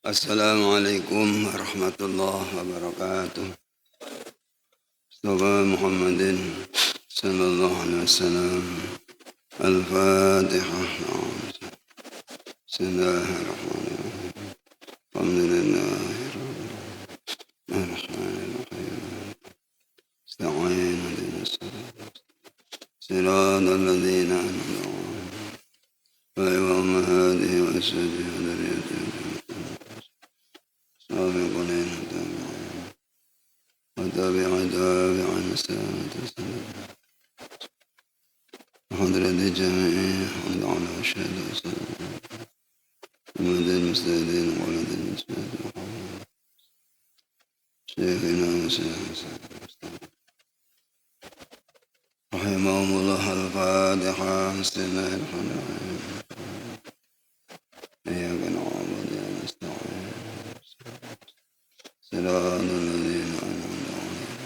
Assalamualaikum warahmatullahi wabarakatuh. Mustafa Muhammadin sallallahu alaihi wasallam. Al-Fatihah. Bismillahirrahmanirrahim. Alhamdulillahirrahmanirrahim. Ista'in ihdinas siratal ladzina an'amta 'alaihim ghairil maghdubi 'alaihim waladdallin. سابقون وتابع السلامة والسلام وحضرة الجميع حمد على أشهد والسلام ومد المستهدين وولد المستهدين شيخنا وسيدنا رحمهم الله. الفاتحة. بسم الله الرحمن الرحيم. إياك نعبد وإياك نستعين صراط الذين أنعمت عليهم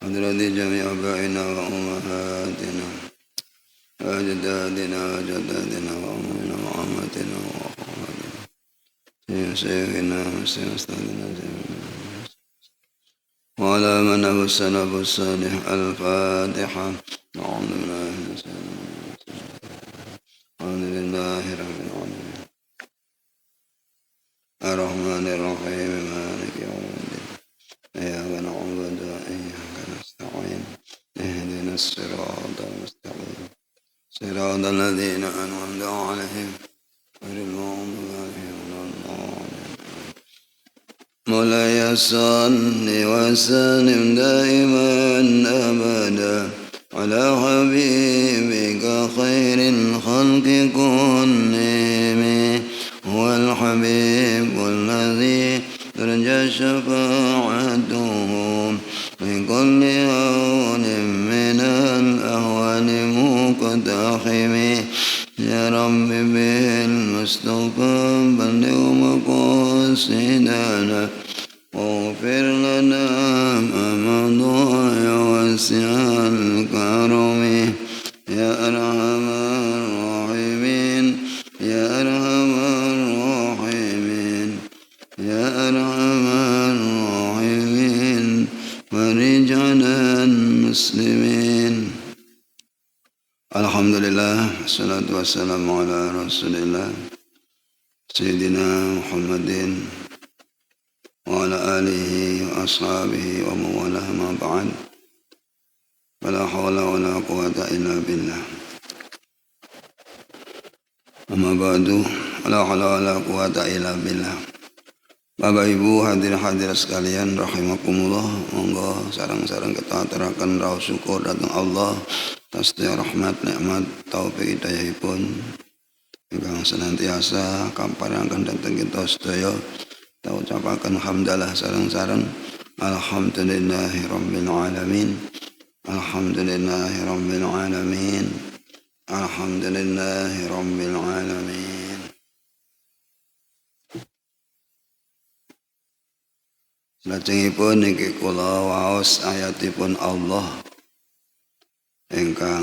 حضرة جميع آبائنا وأمهاتنا وأجدادنا وجداتنا وأمنا وعماتنا وأخواتنا شيخنا وأستاذنا وعلى من أبو السلف الصالح. الفاتحة. أعوذ بالله من الشيطان الرجيم. الحمد لله رب العالمين الرحمن الرحيم مالك يوم الدين إياك نعبد وإياك نستعين اهدنا الصراط المستقيم صراط الذين أنعمت عليهم غير المغضوب عليهم ولا الضالين. مولاي صل وسلم دائما أبدا على حبيبك خير الخلق كلهم. هو الحبيب الذي ترجى شفاعته في كل هون من الأهوال مقتحم. يا رب بالمصطفى بلغ مقاصدنا واغفر لنا ما مضى واسع الكرم. يا أرحم الراحمين يا أرحم الراحمين يا أرحم الراحمين فرج على المسلمين. Alhamdulillah, wassalatu wassalamu ala rasulillah Sayyidina Muhammadin wa ala alihi wa ashabihi wa mawalah ma ba'd. Wala hawla wala quwata illa billah. Amma ba'du. Wala hawla wala quwata illa billah. Bapak Ibu hadir sekalian rahimakumullah. Monggo sareng-sareng kita aturaken raos syukur dhateng Allah atas rahmat nikmat taufik hidayahipun ingkang senantiasa kamparangan dhateng kita sedaya. Kita ucapaken hamdalah sareng-sareng. Alhamdulillahi rabbil alamin. Alhamdulillahi rabbil alamin. Alhamdulillahi rabbil alamin. Lajengipun niki kula waos ayatipun Allah ingkang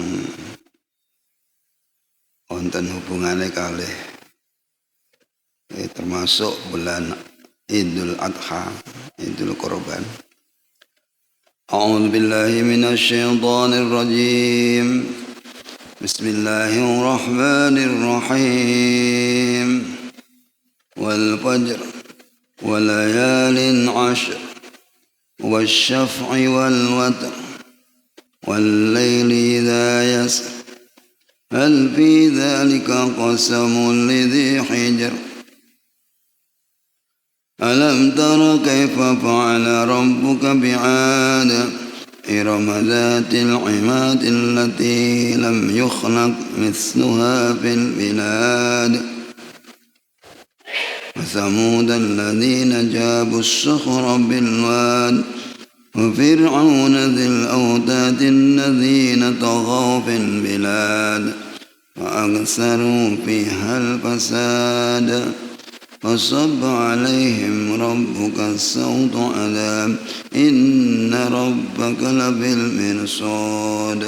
wonten hubungane kalih termasuk bulan Idul Adha, Idul Qurban. A'udzu billahi minasy syaithanir rajim. Bismillahirrahmanirrahim. Wal fajr wa layalin 'ashr wasyaf'i wal watr wal laili idza yasr hal fi dzalika qasamun lidhi hijr alam tara kaifa fa'ala rabbuka bi'ad irama dhatil 'imad allati lam yukhlaq mithluha fil bilad wa thamud alladhina jabu as-sakhra bil wad وفرعون ذي الأوتاد الذين طغوا في البلاد وأكثروا فيها الفساد فصب عليهم ربك سوط عذاب إن ربك لبالمرصاد.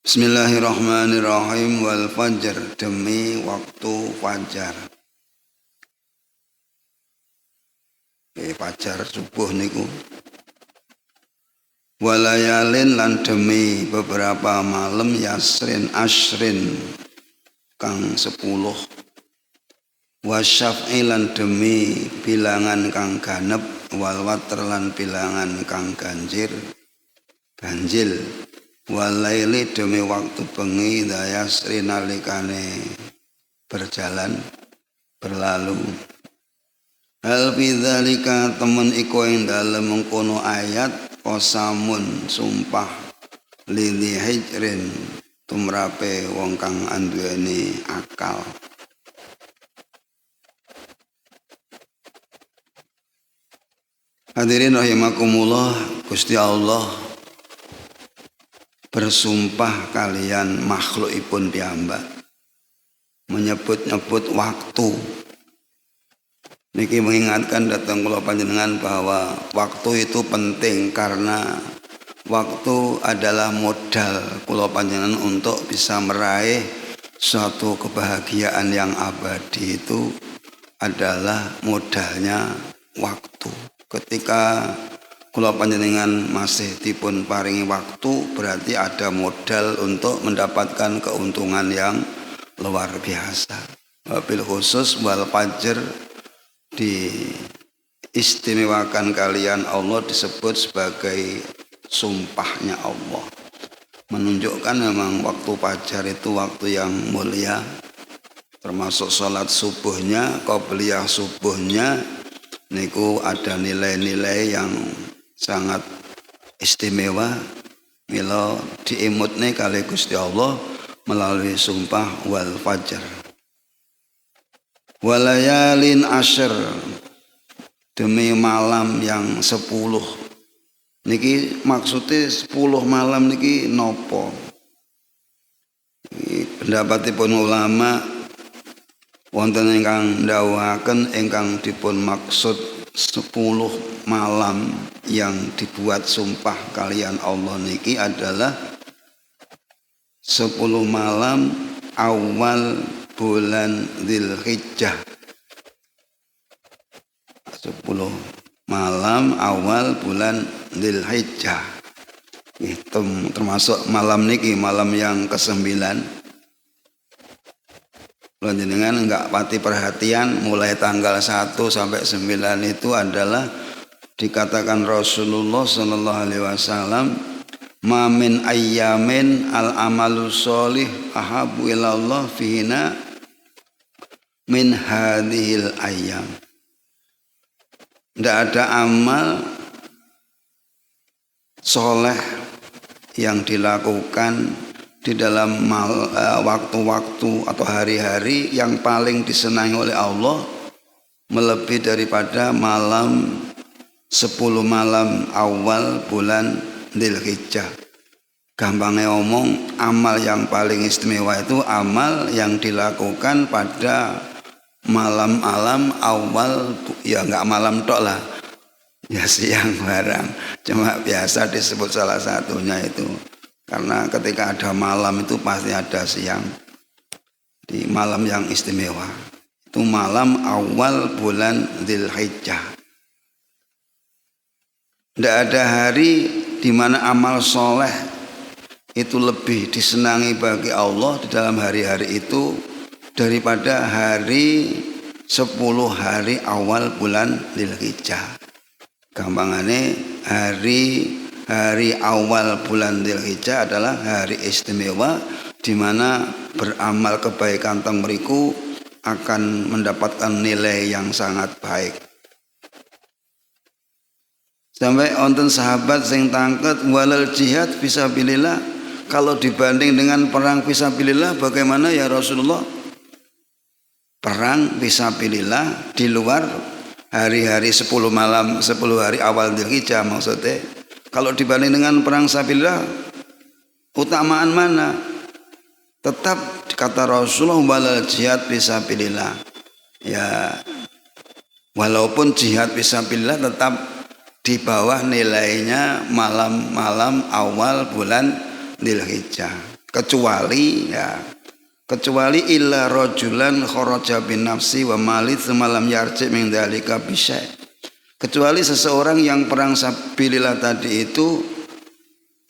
Bismillahirrahmanirrahim. Wal fajr, demi waktu fajar. Fajar subuh niku. Walayalin lan demi beberapa malam yasrin ashrin kang 10. Wasyaf'i lan demi bilangan kang ganep, wal watr lan bilangan kang ganjil. Walaili demi waktu bengi dayasri nalikane berlalu. Hal bidzalika temen iku ing dalem mengkono ayat qasamun sumpah lili hijrin tumrape wong kang anduweni akal. Hadirin rahimakumullah, Gusti Allah bersumpah kalian makhlukipun piyambak, menyebut-nyebut waktu. Niki mengingatkan datang kula panjenengan bahwa waktu itu penting karena waktu adalah modal kula panjenengan untuk bisa meraih suatu kebahagiaan yang abadi. Itu adalah modalnya waktu. Ketika kula panjenengan masih dipun paringi waktu, berarti ada modal untuk mendapatkan keuntungan yang luar biasa. Wabil khusus wal fajr diistimewakan kalian Allah disebut sebagai sumpahnya Allah, menunjukkan memang waktu fajar itu waktu yang mulia, termasuk sholat subuhnya, qobliyah subuhnya niku ada nilai-nilai yang sangat istimewa. Mila diimutne kali Gusti Allah melalui sumpah wal fajr. Walayalin asyr, demi malam yang 10. Niki maksudnya 10 malam niki nopo? Pendapatipun ulama wonten ingkang ndhawuhaken ingkang dipun maksud 10 malam yang dibuat sumpah kalian Allah niki adalah 10 malam awal bulan Dzulhijjah. 10 malam awal bulan Dzulhijjah. Itu termasuk malam niki, malam yang ke-9. Panjenengan enggak pati perhatian, mulai tanggal 1 sampai 9 itu adalah dikatakan Rasulullah sallallahu alaihi wasallam, ma min ayyamin al amalu sholih ahabu ilallah fihina min hadhil ayyam. Tidak ada amal soleh yang dilakukan di dalam waktu-waktu atau hari-hari yang paling disenangi oleh Allah melebihi daripada malam 10 malam awal bulan Dzulhijjah. Gampangnya omong, amal yang paling istimewa itu amal yang dilakukan pada malam-malam awal, ya enggak malam tok lah, ya siang barang, cuma biasa disebut salah satunya itu karena ketika ada malam itu pasti ada siang. Di malam yang istimewa itu malam awal bulan Dzulhijjah. Tidak ada hari di mana amal soleh itu lebih disenangi bagi Allah di dalam hari-hari itu daripada hari 10 hari awal bulan Dzulhijjah. Gampangane hari awal bulan Dzulhijjah adalah hari istimewa di mana beramal kebaikan teng mriku akan mendapatkan nilai yang sangat baik. Sampai wonten sahabat sing tangket walal jihad fisabilillah, kalau dibanding dengan perang fisabilillah bagaimana ya Rasulullah? Perang fisabilillah di luar hari-hari 10 malam 10 hari awal Dzulhijjah maksudnya. Kalau dibanding dengan perang fisabilillah utamaan mana? Tetap kata Rasulullah walal jihad fisabilillah. Ya walaupun jihad fisabilillah tetap di bawah nilainya malam-malam awal bulan Dzulhijjah. kecuali illa rajulan kharaja bin nafsi wa mali semalam yarji min dzalika bisyai. Kecuali seseorang yang perang sabilillah tadi itu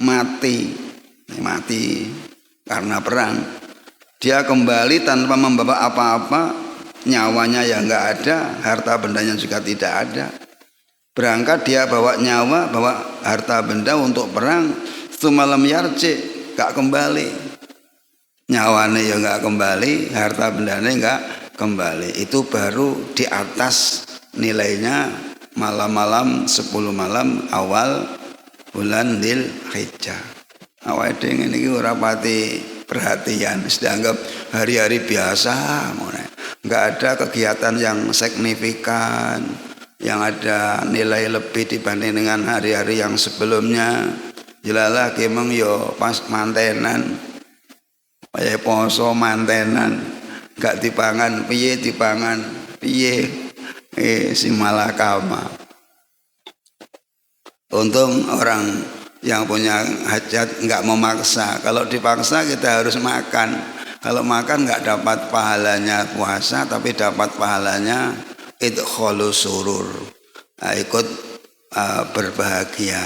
mati karena perang, dia kembali tanpa membawa apa-apa, nyawanya ya enggak ada, harta bendanya juga tidak ada. Berangkat dia bawa nyawa, bawa harta benda untuk perang, semalam yarji, enggak kembali, nyawane ya enggak kembali, harta bendanya enggak kembali. Itu baru di atas nilainya malam-malam 10 malam awal bulan Dzulhijjah. Awake dhewe ngene iki ora pati perhatian, dianggap hari-hari biasa, enggak ada kegiatan yang signifikan, yang ada nilai lebih dibanding dengan hari-hari yang sebelumnya. Jelalah kemeng yo pas mantenan, kaya poso mantenan, enggak dipangan piye si malakama. Untung orang yang punya hajat enggak memaksa. Kalau dipaksa kita harus makan. Kalau makan enggak dapat pahalanya puasa, tapi dapat pahalanya idkhalus surur, ikut berbahagia.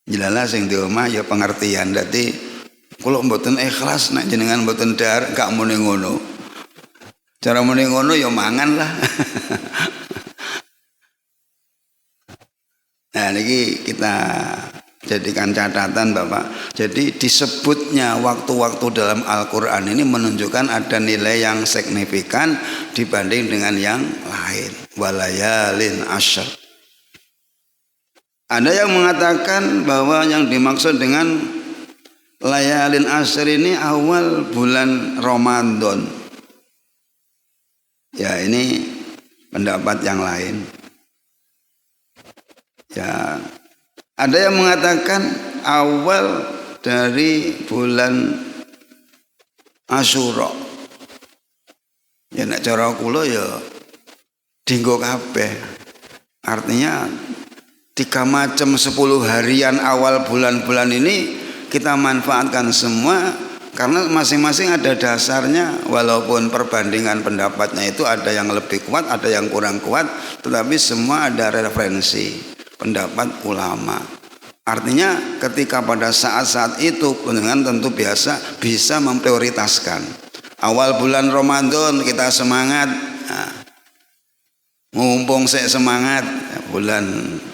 Jelalah sing di omah ya pengertian. Dadi kula mboten ikhlas nek jenengan mboten dar gak muni ngono. Cara muni ngono ya mangan lah. Nah, ini kita jadikan catatan Bapak. Jadi disebutnya waktu-waktu dalam Al-Quran ini menunjukkan ada nilai yang signifikan dibanding dengan yang lain. Walayalin asyr. Ada yang mengatakan bahwa yang dimaksud dengan layalin asyr ini awal bulan Ramadan. Ya, ini pendapat yang lain. Ya, ada yang mengatakan awal dari bulan Asyura. Ya nek cara kula ya dinggo kabeh. Artinya 3 macam 10 harian awal bulan-bulan ini kita manfaatkan semua, karena masing-masing ada dasarnya. Walaupun perbandingan pendapatnya itu ada yang lebih kuat, ada yang kurang kuat, tetapi semua ada referensi pendapat ulama. Artinya ketika pada saat-saat itu dengan tentu biasa bisa memprioritaskan. Awal bulan Ramadan kita semangat, mumpung saya semangat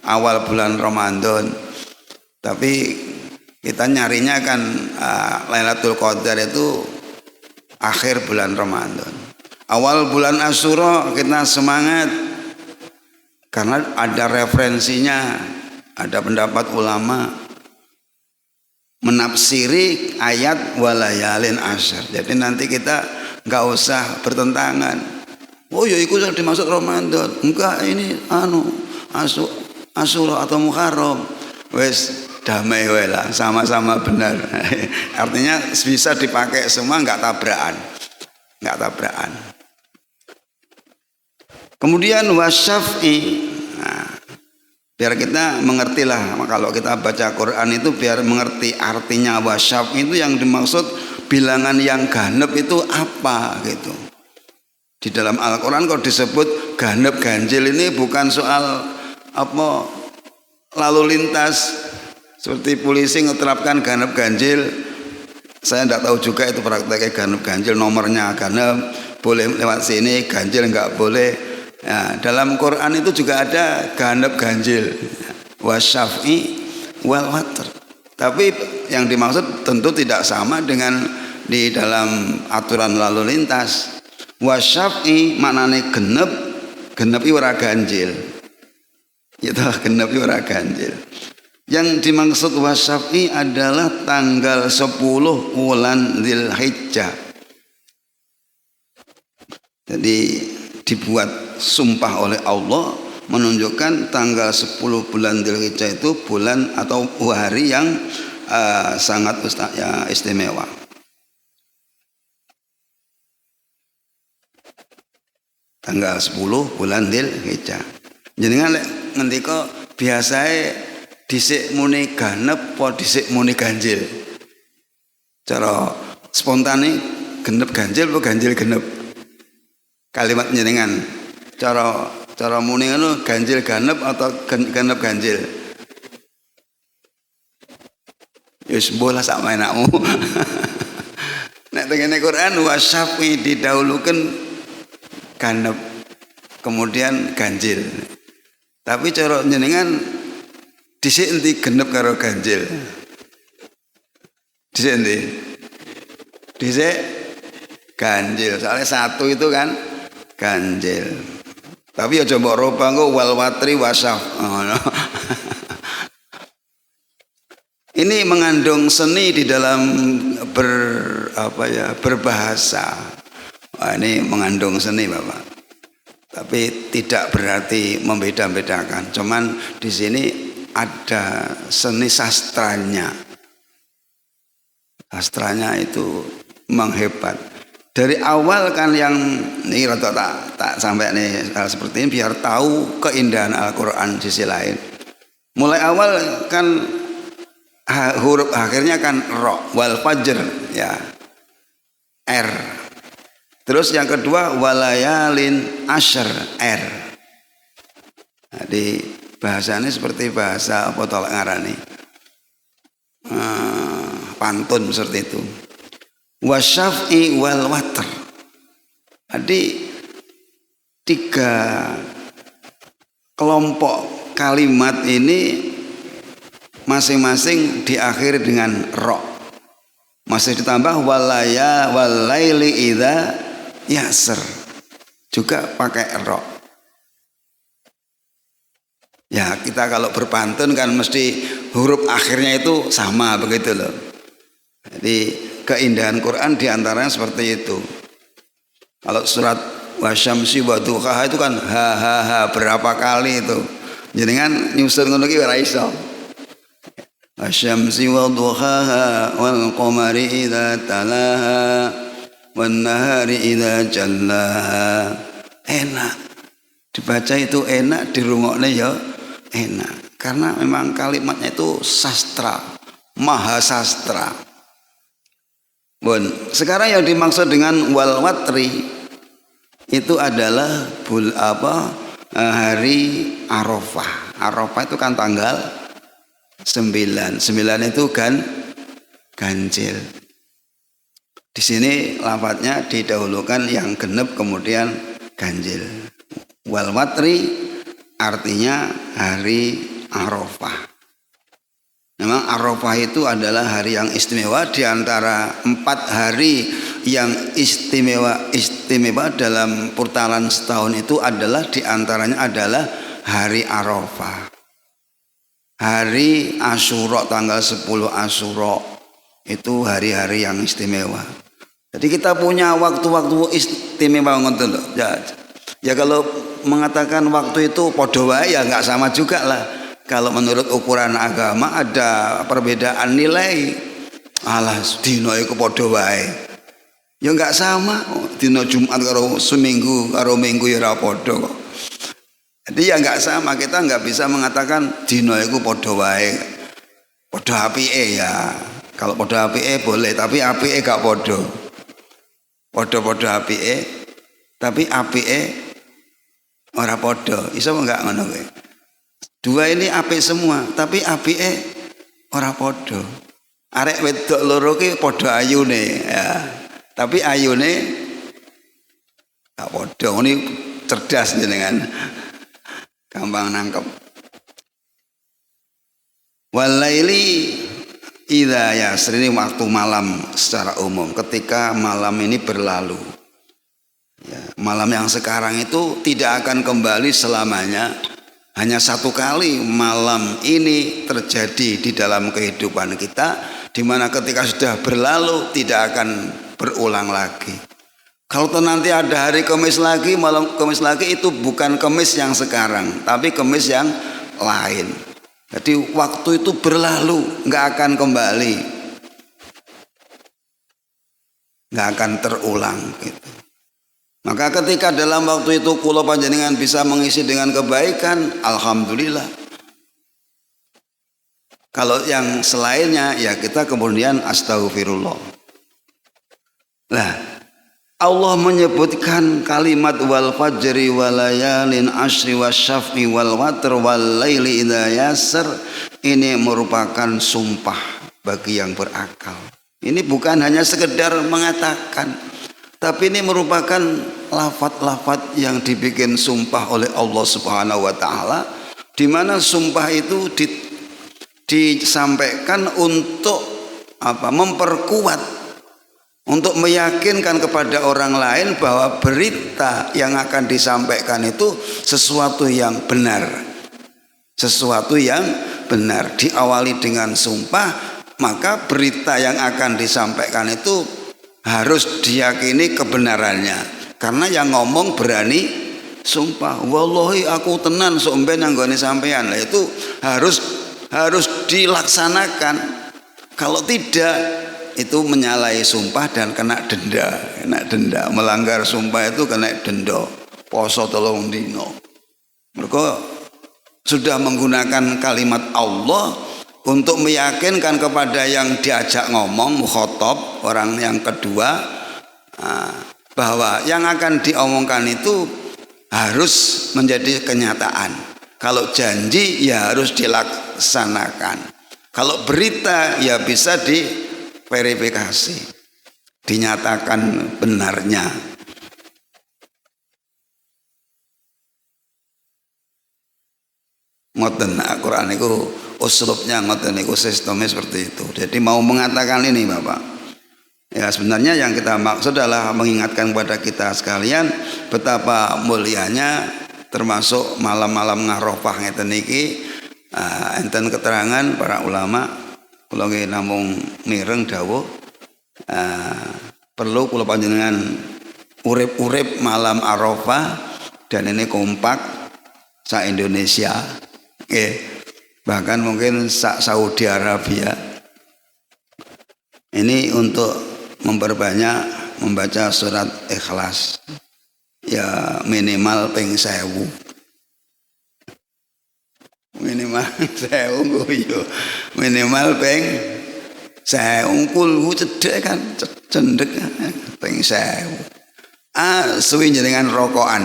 awal bulan Ramadan. Tapi kita nyarinya kan Lailatul Qadar itu akhir bulan Ramadan. Awal bulan Asyura kita semangat karena ada referensinya, ada pendapat ulama menafsiri ayat walayalin asyr. Jadi nanti kita nggak usah bertentangan. Oh ya itu yang dimaksud Ramadan. Enggak, ini Asyura atau Muharram. Wes damai wae lah, sama-sama benar. Artinya bisa dipakai semua, nggak tabrakan. Kemudian wasyaf'i, biar kita mengerti lah, kalau kita baca Quran itu biar mengerti artinya wasyaf'i itu yang dimaksud bilangan yang ganep itu apa gitu. Di dalam Al-Quran kalau disebut ganep ganjil ini bukan soal apa lalu lintas seperti polisi ngeterapkan ganep ganjil. Saya tidak tahu juga itu prakteknya ganep ganjil, nomornya ganep boleh lewat sini, ganjil nggak boleh. Ya, dalam Quran itu juga ada ganep ganjil, wasyaf'i wal watr. Tapi yang dimaksud tentu tidak sama dengan di dalam aturan lalu lintas. Wasyaf'i maknane genep ora ganjil. Itu genep ora ganjil. Yang dimaksud wasyaf'i adalah tanggal 10 bulan Dzulhijjah. Jadi dibuat sumpah oleh Allah menunjukkan tanggal 10 bulan Dzulhijjah itu bulan atau hari yang sangat istimewa. Tanggal 10 bulan Dzulhijjah. Jenengan ngendika biasae dhisik muni ganep apa dhisik muni ganjil? Cara spontane genep ganjil apa ganjil genep? Kalimat njenengan. Cara muni ngono ganjil ganep atau genep ganjil? Wis bola sak enakmu. Nek tengene Quran wasyafi didahulukan ganep kemudian ganjil. Tapi cara njenengan dhisik endi genep karo ganjil? Dhisik endi? Dhisik ganjil. Soalnya satu itu kan ganjil. Tapi aja mbok roba engko wal watri wasyaf. Ini mengandung seni di dalam berbahasa. Wah, ini mengandung seni, Bapak. Tapi tidak berarti membeda-bedakan. Cuman di sini ada seni sastranya. Sastranya itu menghebat. Dari awal kan yang ini rata tak sampai nih hal seperti ini biar tahu keindahan Al-Qur'an sisi lain. Mulai awal kan huruf akhirnya kan ro wal fajr ya r. Terus yang kedua walayalin asyr r. Jadi bahasanya seperti bahasa apa tolak ngarani pantun seperti itu. Wasyaf'i wal watr. Jadi 3 kelompok kalimat ini masing-masing diakhiri dengan ro. Masih ditambah walaili idza yasr. Juga pakai ro. Ya, kita kalau berpantun kan mesti huruf akhirnya itu sama begitu loh. Jadi keindahan Quran diantaranya seperti itu. Kalau surat wasyamsi wa duhaha itu kan ha berapa kali itu. Jenengan nyusun ngono ki ora iso. Wasyamsi wa duhaha wal qamari idza talaha wan nahari idza jallaha. Enak. Dibaca itu enak, dirungokne ya enak. Karena memang kalimatnya itu sastra, maha sastra. Bon, sekarang yang dimaksud dengan wal watri itu adalah hari Arafah. Arafah itu kan tanggal 9. 9 itu kan ganjil. Di sini lafadznya didahulukan yang genep kemudian ganjil. Wal watri artinya hari Arafah. Memang Arafah itu adalah hari yang istimewa di antara 4 hari yang istimewa dalam putaran setahun itu adalah di antaranya adalah hari Arafah. Hari Asyura tanggal 10 Asyura itu hari-hari yang istimewa. Jadi kita punya waktu-waktu istimewa ngoten lho. Ya kalau mengatakan waktu itu padha wae ya enggak sama juga lah. Kalau menurut ukuran agama ada perbedaan nilai. Alah dina iku padha wae. Ya enggak sama. Dina Jumat karo seminggu karo minggu ya ora padha kok. Jadi ya enggak sama. Kita enggak bisa mengatakan dina iku padha wae. Padha apike ya. Kalau padha apike boleh, tapi apike gak padha. Padha-padha apike, tapi apike ora padha. Iso enggak ngono kowe? Dua ini apik semua, tapi apike ora padha. Arek wedok loro ki padha ayune ya. Tapi ayune gak padha. Ini cerdas jenengan. Gampang nangkep. Walaili idza yasr, ini waktu malam secara umum ketika malam ini berlalu. Ya, malam yang sekarang itu tidak akan kembali selamanya. Hanya satu kali malam ini terjadi di dalam kehidupan kita, di mana ketika sudah berlalu tidak akan berulang lagi. Kalau nanti ada hari Kamis lagi, malam Kamis lagi, itu bukan Kamis yang sekarang, tapi Kamis yang lain. Jadi waktu itu berlalu, nggak akan kembali, nggak akan terulang gitu. Maka ketika dalam waktu itu kula panjenengan bisa mengisi dengan kebaikan, alhamdulillah. Kalau yang selainnya ya kita kemudian astaghfirullah. Nah, Allah menyebutkan kalimat wal fajri wal layalin ashri wasyaf'i wal watr wal laili idza yasr, ini merupakan sumpah bagi yang berakal. Ini bukan hanya sekedar mengatakan, tapi ini merupakan lafaz-lafaz yang dibikin sumpah oleh Allah Subhanahu wa taala, di mana sumpah itu disampaikan untuk apa? Memperkuat, untuk meyakinkan kepada orang lain bahwa berita yang akan disampaikan itu sesuatu yang benar. Sesuatu yang benar. Diawali dengan sumpah, maka berita yang akan disampaikan itu harus diyakini kebenarannya. Karena yang ngomong berani sumpah. Wallahi aku tenan sok mben anggone sampean. Lah itu harus dilaksanakan. Kalau tidak, itu menyalahi sumpah dan kena denda. Melanggar sumpah itu kena denda. Poso 3 dina. Mereka sudah menggunakan kalimat Allah untuk meyakinkan kepada yang diajak ngomong, mukhatab, orang yang kedua, bahwa yang akan diomongkan itu harus menjadi kenyataan. Kalau janji ya harus dilaksanakan. Kalau berita ya bisa diverifikasi, dinyatakan benarnya. Ngoten Al-Qur'an itu uslubnya ngoten niku, sistemnya seperti itu. Jadi mau mengatakan ini Bapak, ya sebenarnya yang kita maksud adalah mengingatkan kepada kita sekalian betapa mulianya termasuk malam-malam Arafah ngeten niki. Enten keterangan para ulama, kula nggih namung mireng dawuh, perlu kula panjenengan urip-urip malam Arafah, dan ini kompak sa Indonesia. Bahkan mungkin Saudi Arabia ini untuk memperbanyak membaca surat Ikhlas, ya minimal ping 1000, minimal 1000 yo, minimal ping 1000. Kulhu cedek kan, cendek ping 1000. Suwi jenengan rokokan,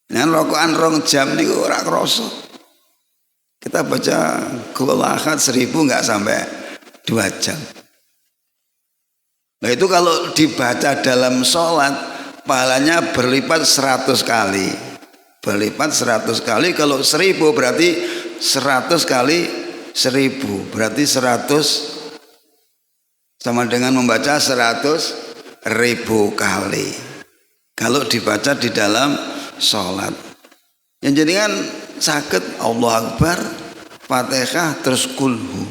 dengan rokokan 2 jam niku ora krasa. Kita baca Qul-Ahad 1000 nggak sampai 2 jam. Nah itu kalau dibaca dalam sholat, pahalanya berlipat 100 kali. Berlipat 100 kali. Kalau 1000 berarti 100 kali 1000. Berarti 100 sama dengan membaca 100.000 kali. Kalau dibaca di dalam sholat. Yang jadi kan sakit Allah Akbar, Fatihah, terus kulhu.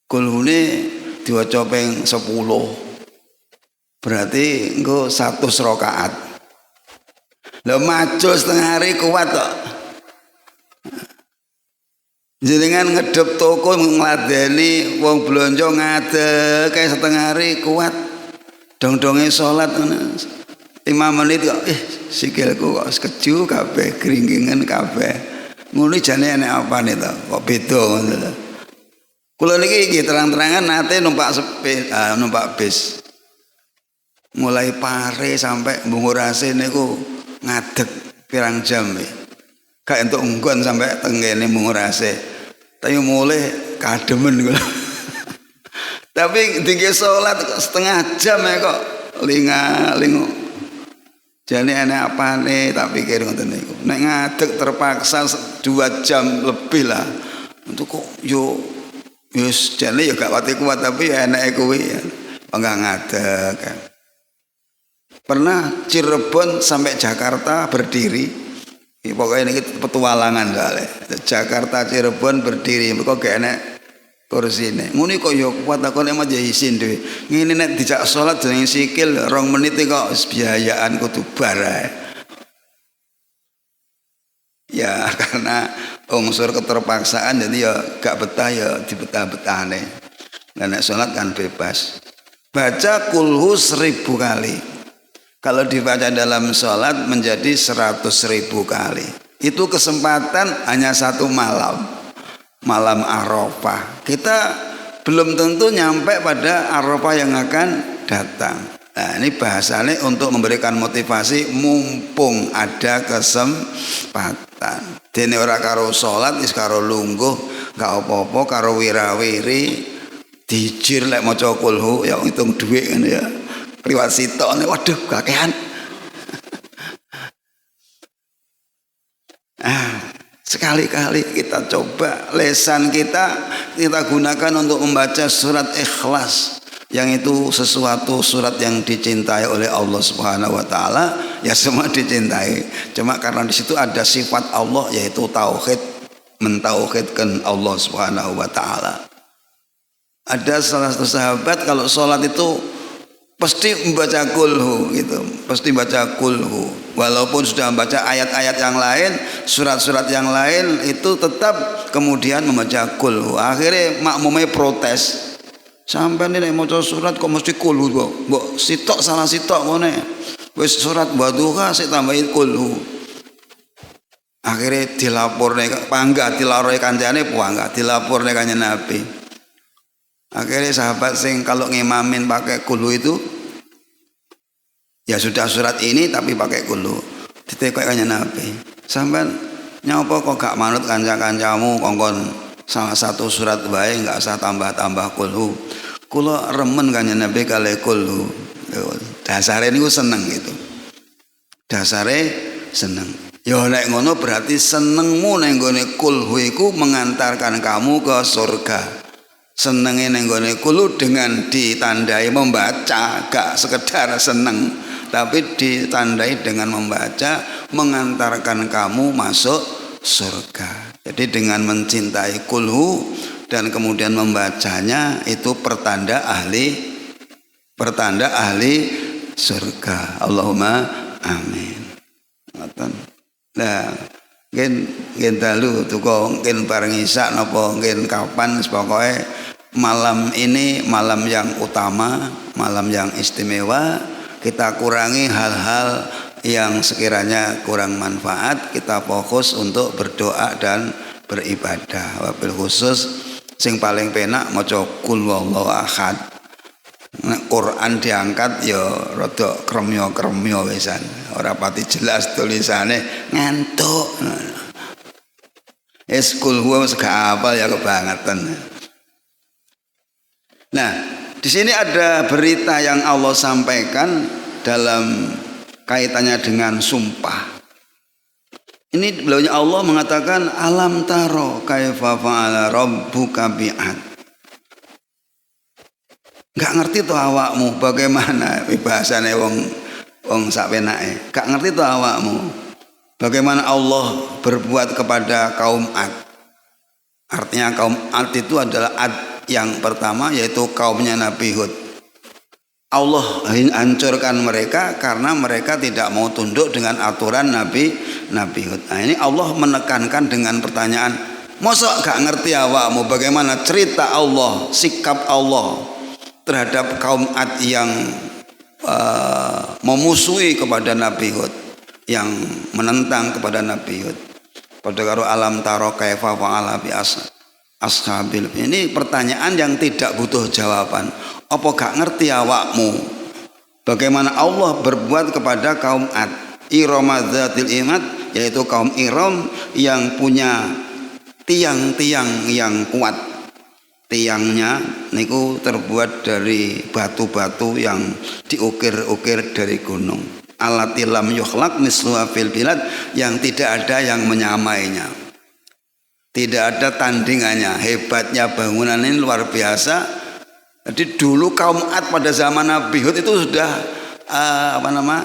Kulhu ini diwaca ping 10. Berarti engko 100 rakaat. Lah maju setengah hari kuat kok. Jenengan ngedep toko ngladeni wong blonjo ngadeg kayak setengah hari kuat. Dong-donge salat ngono. 5 menit kok sikilku kok sekeju kabeh, gringgingan kabeh. Ngono jane enek apane to? Kok beda ngono lho. Kula niki terang-terangan nate numpak bis. Mulai Pare sampai Bungurase niku ngadeg pirang jam ya. Gak entuk nggon sampai tenggene Bungurase. Tapi mulai kademen kula. Tapi tinggi salat setengah jam ya kok linga-lingo. Jane enek apane tak pikir ngoten niku. Nek ngadeg terpaksa 2 jam lebih lah. Untuk kok yo wis jane yo gak pati kuat, tapi ya eneke kuwi ya. Enggak ngadeg kan. Pernah Cirebon sampai Jakarta berdiri. Pokoknya ini petualangan soalnya. Jakarta Cirebon berdiri, kok gak enek kursine. Ngene kok ya kuat aku nek mah isin dhewe. Ngene nek dijak salat jeneng sikil 2 menit kok biayaan kudu bar ae. Ya karena unsur keterpaksaan, jadi ya gak betah ya dibetah-betahne. Lah nek salat kan bebas. Baca kulhu 1000 kali. Kalau dibaca dalam salat menjadi 100.000 kali. Itu kesempatan hanya 1 malam. malam Arafah. Kita belum tentu nyampe pada Arafah yang akan datang. Nah, ini bahasanya untuk memberikan motivasi mumpung ada kesempatan. Dene ora karo salat wis karo lungguh, gak apa-apa karo wirawiri dijir lek maca kulhu ya hitung dhuwit ngene ya. Priwat sitok waduh kakehan. Sekali-kali kita coba lesan kita gunakan untuk membaca surat Ikhlas, yang itu sesuatu surat yang dicintai oleh Allah Subhanahu wa taala, ya semua dicintai. Cuma karena di situ ada sifat Allah yaitu tauhid, mentauhidkan Allah Subhanahu wa taala. Ada salah satu sahabat kalau sholat itu pasti membaca kulhu gitu, pasti baca kulhu. Walaupun sudah membaca ayat-ayat yang lain, surat-surat yang lain, itu tetap kemudian membaca kulhu. Akhirnya makmumnya protes. Sampai nih mau surat kok mesti kulhu mbok sitok salah sitok ngene. Wis surat Wadduha sik tambahin kulhu. Akhirnya dilaporne panggah dilaroi kancane panggah dilaporne kanjeng Nabi. Akhirnya sahabat sing kalau ngimamin pakai kulhu itu ya sudah surat ini tapi pakai kulhu. Ditekok kanjeng Nabi. Sampean nyapa kok gak manut kanca-kancamu kongkon salah satu surat wae enggak usah tambah-tambah kulhu. Kula remen kanjeng Nabi kalih kulhu. Dasare niku seneng gitu. Dasare seneng. Ya nek ngono berarti senengmu ning gone kulhu iku mengantarkan kamu ke surga. Senenge ning gone kulhu dengan ditandai membaca, gak sekedar seneng, tapi ditandai dengan membaca mengantarkan kamu masuk surga. Jadi dengan mencintai kulhu dan kemudian membacanya itu pertanda ahli surga. Allahumma amin. Nah, ngen dalu tuku ngen bareng isak napa ngen kapan pokoke malam ini malam yang utama, malam yang istimewa. Kita kurangi hal-hal yang sekiranya kurang manfaat, kita fokus untuk berdoa dan beribadah. Wabil khusus sing paling penak maca qul huwallahu ahad. Nek Quran diangkat ya rada kremyo-kremyo wisan. Ora pati jelas tulisane, ngantuk. Es qul huwa wis gak hafal ya kebangetan. Nah, di sini ada berita yang Allah sampaikan dalam kaitannya dengan sumpah. Ini beliaunya Allah mengatakan alam taro kaifa fa'ala rabbuka bi'ad. Gak ngerti tuh awakmu bagaimana bahasane wong sakpenake. Gak ngerti tuh awakmu bagaimana Allah berbuat kepada kaum Ad. Artinya kaum Ad itu adalah Ad yang pertama yaitu kaumnya Nabi Hud. Allah hancurkan mereka karena mereka tidak mau tunduk dengan aturan Nabi Hud. Nah, ini Allah menekankan dengan pertanyaan, mosok gak ngerti awakmu bagaimana cerita Allah, sikap Allah terhadap kaum Ad yang memusuhi kepada Nabi Hud, yang menentang kepada Nabi Hud. Pada karo alam taro kaifa fa'ala bi ashabil. Ini pertanyaan yang tidak butuh jawaban. Apa gak ngerti awakmu bagaimana Allah berbuat kepada kaum Ad, Iram dzatil imad, yaitu kaum Iram yang punya tiang-tiang yang kuat. Tiangnya niku terbuat dari batu-batu yang diukir-ukir dari gunung. Alatilam yukhlaq misluha fil bilad, yang tidak ada yang menyamainya. Tidak ada tandingannya. Hebatnya bangunan ini luar biasa. Jadi dulu kaum Ad pada zaman Nabi Hud itu sudah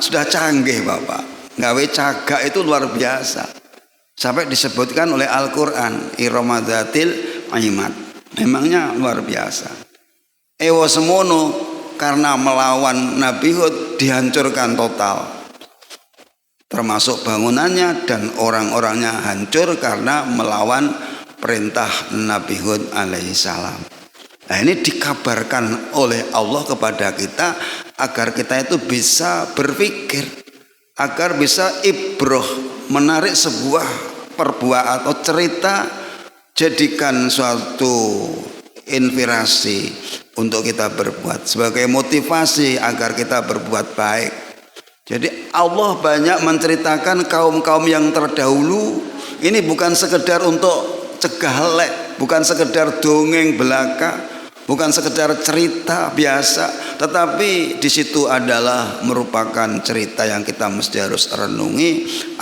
sudah canggih Bapak. Gawe cagak itu luar biasa. Sampai disebutkan oleh Al-Qur'an Iram dzatil imad. Memangnya luar biasa. Ewa semono karena melawan Nabi Hud dihancurkan total. Termasuk bangunannya dan orang-orangnya hancur karena melawan perintah Nabi Hud alaihissalam. Nah, ini dikabarkan oleh Allah kepada kita agar kita itu bisa berpikir, agar bisa ibroh, menarik sebuah perbuatan atau cerita jadikan suatu inspirasi untuk kita berbuat, sebagai motivasi agar kita berbuat baik. Jadi Allah banyak menceritakan kaum-kaum yang terdahulu. Ini bukan sekedar untuk cegah lek, bukan sekedar dongeng belaka, bukan sekedar cerita biasa, tetapi di situ adalah merupakan cerita yang kita mesti harus renungi,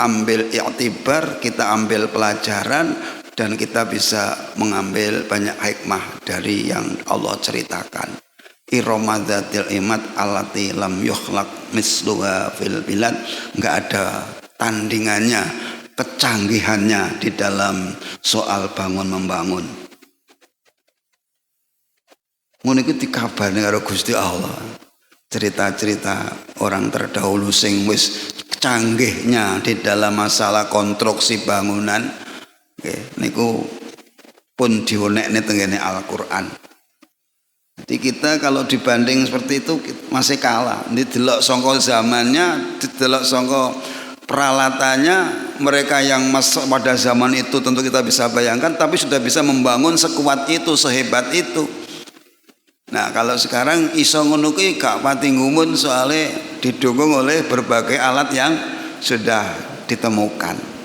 ambil i'tibar, kita ambil pelajaran, dan kita bisa mengambil banyak hikmah dari yang Allah ceritakan. Iromadzatil imad allati lam yukhlaq misluha fil bilad, enggak ada tandingannya, kecanggihannya di dalam soal bangun membangun. Ngono iku dikabari karo Gusti Allah. Cerita-cerita orang terdahulu sing wis canggihnya di dalam masalah konstruksi bangunan. Oke, niku pun diwonekne tengene Al-Qur'an. Jadi kita kalau dibanding seperti itu masih kalah. Didelok sangka zamannya, didelok sangka peralatannya, mereka yang masuk pada zaman itu tentu kita bisa bayangkan, tapi sudah bisa membangun sekuat itu, sehebat itu. Nah, kalau sekarang iso ngono kuwi gak pati ngumun, soalnya didukung oleh berbagai alat yang sudah ditemukan.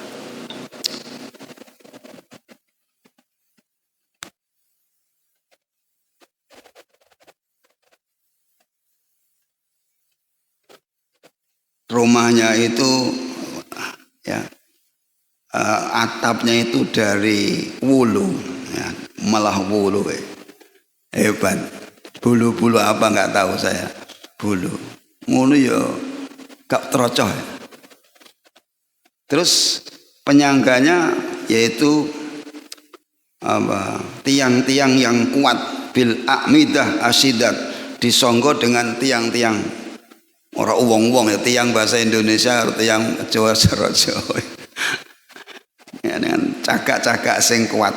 Rumahnya itu ya atapnya itu dari wulu, ya, malah wulu, hebat. Bulu-bulu apa nggak tahu saya, bulu ngono ya gak terocoh. Terus penyangganya yaitu apa, tiang-tiang yang kuat, bil a'midah asidat, disonggo dengan tiang-tiang. Orang uang-uang ya, tiang bahasa Indonesia, tiang Jawa Saraja. Ya, dengan cagak-cagak sing kuat.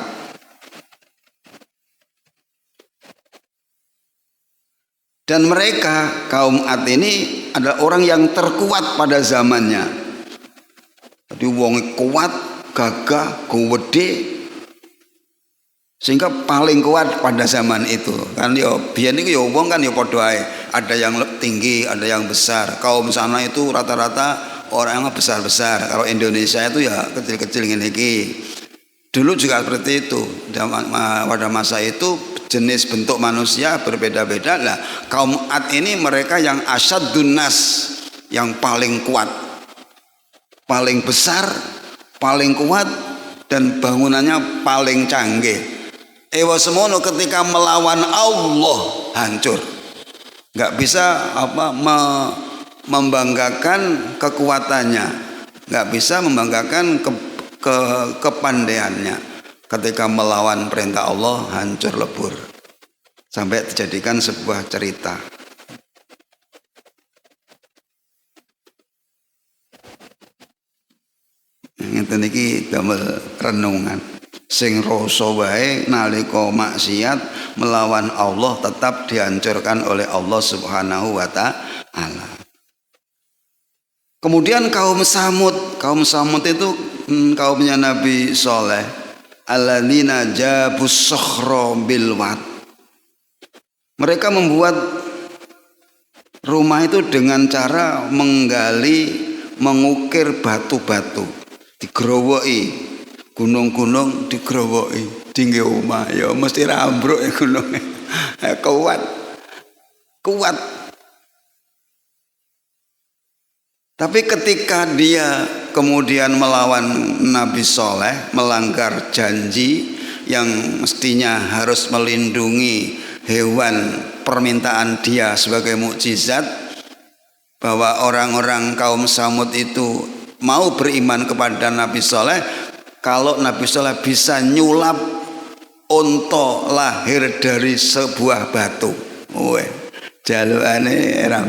Dan mereka kaum Ad ini adalah orang yang terkuat pada zamannya. Jadi wong kuat, gagah, gede, sehingga paling kuat pada zaman itu. Kan yo biyen iku yo wong kan yo padha ae. Ada yang tinggi, ada yang besar. Kaum sana itu rata-rata orang yang besar-besar. Kalau Indonesia itu ya kecil-kecil ngene iki. Dulu juga seperti itu. Pada masa itu jenis bentuk manusia berbeda-beda lah. Kaum Ad ini mereka yang asyadun nas, yang paling kuat, paling besar, paling kuat, dan bangunannya paling canggih. Ewa semono ketika melawan Allah hancur. Nggak bisa membanggakan kekuatannya, nggak bisa membanggakan kepandaiannya. Ketika melawan perintah Allah hancur lebur, sampai dijadikan sebuah cerita. Ngeten iki damel renungan. Sing rasa wae nalika maksiat melawan Allah tetap dihancurkan oleh Allah Subhanahu wa taala. Kemudian kaum Samud itu kaumnya Nabi Saleh, alladzina jabus sakhra bil wad. Mereka membuat rumah itu dengan cara mengukir batu-batu, digrowoki. Gunung-gunung digrowoki, tinggi omah ya mesti rambruk ya gunungnya. Kuat. Tapi ketika dia kemudian melawan Nabi Saleh, melanggar janji yang mestinya harus melindungi hewan permintaan dia sebagai mukjizat, bahwa orang-orang kaum Samud itu mau beriman kepada Nabi Saleh kalau Nabi Saleh bisa nyulap unta lahir dari sebuah batu. Jalukane eram.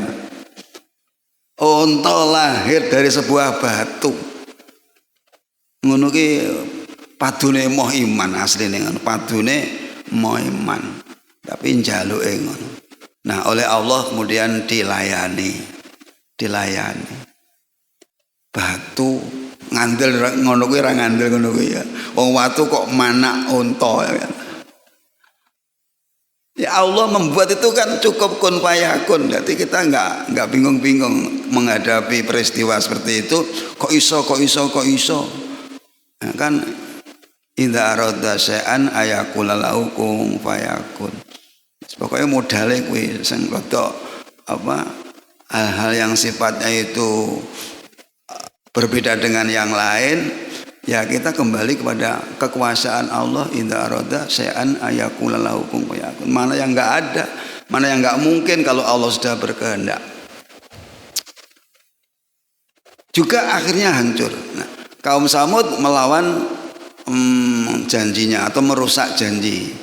Unta lahir dari sebuah batu. Ngono ki padune moh iman, asline ngono. Padune moh iman. Tapi njaluke ngono. Nah, oleh Allah kemudian dilayani. Batu ngandel ngono kuwi ora ngandel ngono kuwi ya. Wong watu kok manak unta ya kan. Ya Allah membuat itu kan cukup kun fayakun. Jadi kita nggak bingung-bingung menghadapi peristiwa seperti itu. Kok iso. Ya kan idza arada syai'an ayaqula lahu kun fayakun. Pokoknya modalnya kuwi sing rada apa hal-hal yang sifatnya itu berbeda dengan yang lain, ya kita kembali kepada kekuasaan Allah. Idza arada syai'an ayaqula lahu kun fayakun. Mana yang enggak ada, mana yang enggak mungkin kalau Allah sudah berkehendak. Juga akhirnya hancur. Nah, kaum Samud melawan janjinya atau merusak janji.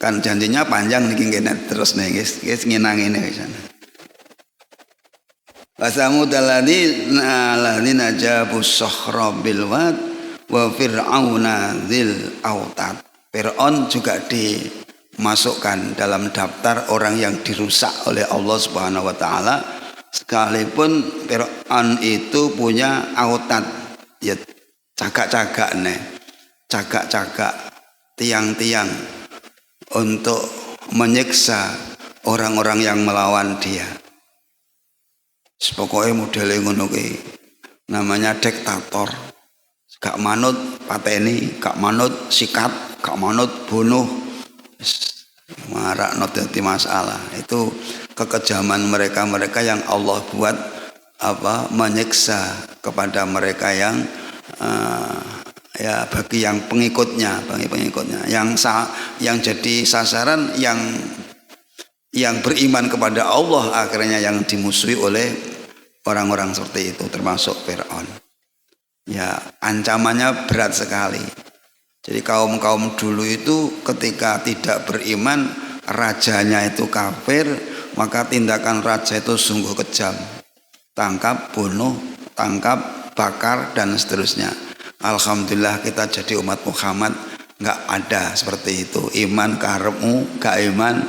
Kan janjinya panjang niki ngene terus nih guys nginang ini guys. Wasamud alladzina jabu sakhra bil wad wa fir'auna dzil autad. Fir'aun juga dimasukkan dalam daftar orang yang dirusak oleh Allah Subhanahu wa taala, sekalipun Fir'aun itu punya autad, ya cagak-cagak tiang-tiang untuk menyiksa orang-orang yang melawan dia. Pokoknya modelnya ngono kuwi. Namanya diktator. Gak manut pateni, gak manut sikat, gak manut bunuh. Marakno dadi masalah. Itu kekejaman mereka yang Allah buat menyiksa kepada mereka yang ya bagi yang pengikutnya yang jadi sasaran yang beriman kepada Allah akhirnya yang dimusuhi oleh orang-orang seperti itu, termasuk Fir'aun. Ya ancamannya berat sekali. Jadi kaum dulu itu ketika tidak beriman, rajanya itu kafir, maka tindakan raja itu sungguh kejam. Tangkap, bunuh, bakar dan seterusnya. Alhamdulillah kita jadi umat Muhammad nggak ada seperti itu. Iman karepmu, gak iman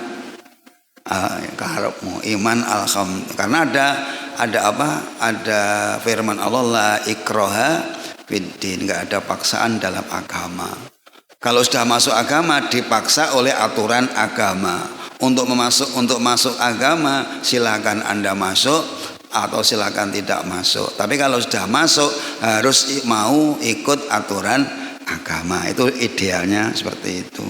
karepmu. Iman alhamdulillah. Karena ada firman Allah la ikraha fiddin, nggak ada paksaan dalam agama. Kalau sudah masuk agama dipaksa oleh aturan agama. Untuk masuk agama silakan Anda masuk atau silakan tidak masuk. Tapi kalau sudah masuk harus mau ikut aturan agama. Itu idealnya seperti itu.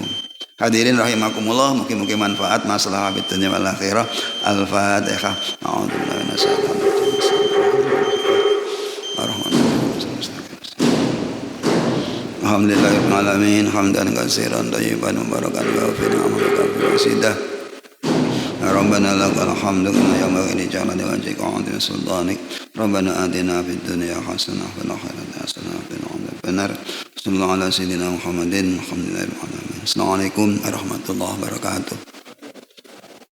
Hadirin rahimakumullah, mungkin manfaat masalah fid dunya wal akhirah. Al-Fatihah. A'udzubillahi minasyaitonir rajim. Alhamdulillahirabbil alamin, hamdan katsiran thayyiban mubarakan fi ni'matika fi wasidah. Rabbana lakal hamdu kama yanbaghi li jalali wajhika wa 'azimi sultanik. Rabbana atina fid dunya hasanah wa fil akhirati hasanah wa qina adzabannar. Sallallahu ala sayyidina Muhammadin. Alhamdulillahirabbil alamin. Assalamualaikum warahmatullahi wabarakatuh.